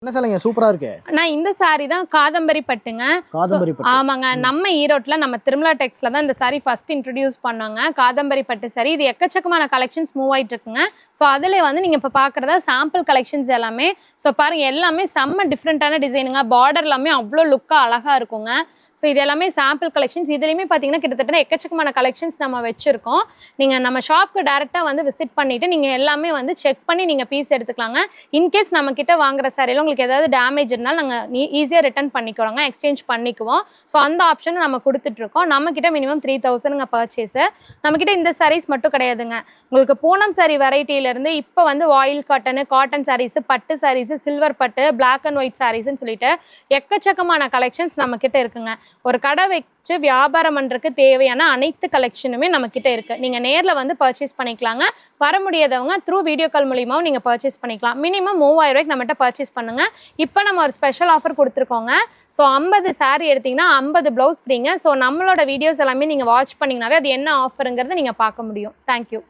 என்ன சொல்லுங்க சூப்பரா இருக்கு. நான் இந்த சாரி தான் காதம்பரி பட்டுங்க. காதம்பரி பட்டு. ஆமாங்க. நம்ம ஈரோட்ல நம்ம திருமலா டெக்ஸ்ல தான் இந்த சாரி ஃபர்ஸ்ட் இன்ட்ரோடியூஸ் பண்ணோங்க. காதம்பரி பட்டு சாரி. இது எக்கச்சக்கமான கலெக்ஷன்ஸ் மூவ் ஆயிட்டு இருக்குங்க. ஸோ அதில் வந்து நீங்க இப்போ பார்க்குறதா சாம்பிள் கலெக்ஷன்ஸ் எல்லாமே. ஸோ பாருங்க எல்லாமே செம்ம டிஃப்ரெண்ட்டான டிசைனுங்க. பார்டர் எல்லாமே அவ்வளோ லுக்காக அழகா இருக்குங்க. ஸோ இது எல்லாமே சாம்பிள் கலெக்ஷன்ஸ். இதுலையுமே பார்த்தீங்கன்னா கிட்டத்தட்ட எக்கச்சக்கமான கலெக்ஷன்ஸ் நம்ம வச்சிருக்கோம். நீங்கள் நம்ம ஷாப்க்கு டேரெக்டாக வந்து விசிட் பண்ணிட்டு நீங்கள் எல்லாமே வந்து செக் பண்ணி நீங்கள் பீஸ் எடுத்துக்கலாங்க. இன்கேஸ் நம்ம கிட்ட வாங்குற சாரியில் உங்களுக்கு ஏதாவது டேமேஜ் இருந்தாலும் நாங்கள் ஈஸியாக ரிட்டர்ன் பண்ணிக்கிறோங்க, எக்ஸ்சேஞ்ச் பண்ணிக்குவோம். ஸோ அந்த ஆப்ஷன் நம்ம கொடுத்துட்ருக்கோம். நம்மக்கிட்ட மினிமம் 3000ங்க பர்ச்சேஸு. நம்மக்கிட்ட இந்த சாரீஸ் மட்டும் கிடையாதுங்க. உங்களுக்கு பூனம் சாரி வெரைட்டியிலேருந்து இப்போ வந்து வாயில் காட்டனு, காட்டன் சாரீஸு, பட்டு சாரீஸு, சில்வர் பட்டு, பிளாக் அண்ட் ஒயிட் சாரீஸ்ன்னு சொல்லிட்டு எக்கச்சக்கமான கலெக்ஷன்ஸ் நம்மக்கிட்ட இருக்குங்க. ஒரு கடை வச்சு வியாபாரம் பண்ணுறதுக்கு தேவையான அனைத்து கலெக்ஷனுமே நம்மக்கிட்ட இருக்குது. நீங்கள் நேரில் வந்து பர்ச்சேஸ் பண்ணிக்கலாங்க. வர முடியாதவங்க த்ரூ வீடியோ கால் மூலியமாகவும் நீங்கள் பர்ச்சேஸ் பண்ணிக்கலாம். மினிமம் 3000 ரூபாய்க்கு நம்மகிட்ட பர்ச்சேஸ் பண்ணுங்கள். இப்போ நம்ம ஒரு ஸ்பெஷல் ஆஃபர் கொடுத்துருக்கோங்க. ஸோ 50 சாரீ எடுத்திங்கன்னா 50 ப்ளவுஸ் ஃப்ரீங்க. ஸோ நம்மளோட வீடியோஸ் எல்லாமே நீங்கள் வாட்ச் பண்ணிங்கனாவே அது என்ன ஆஃபருங்கிறத நீங்கள் பார்க்க முடியும். தேங்க்யூ.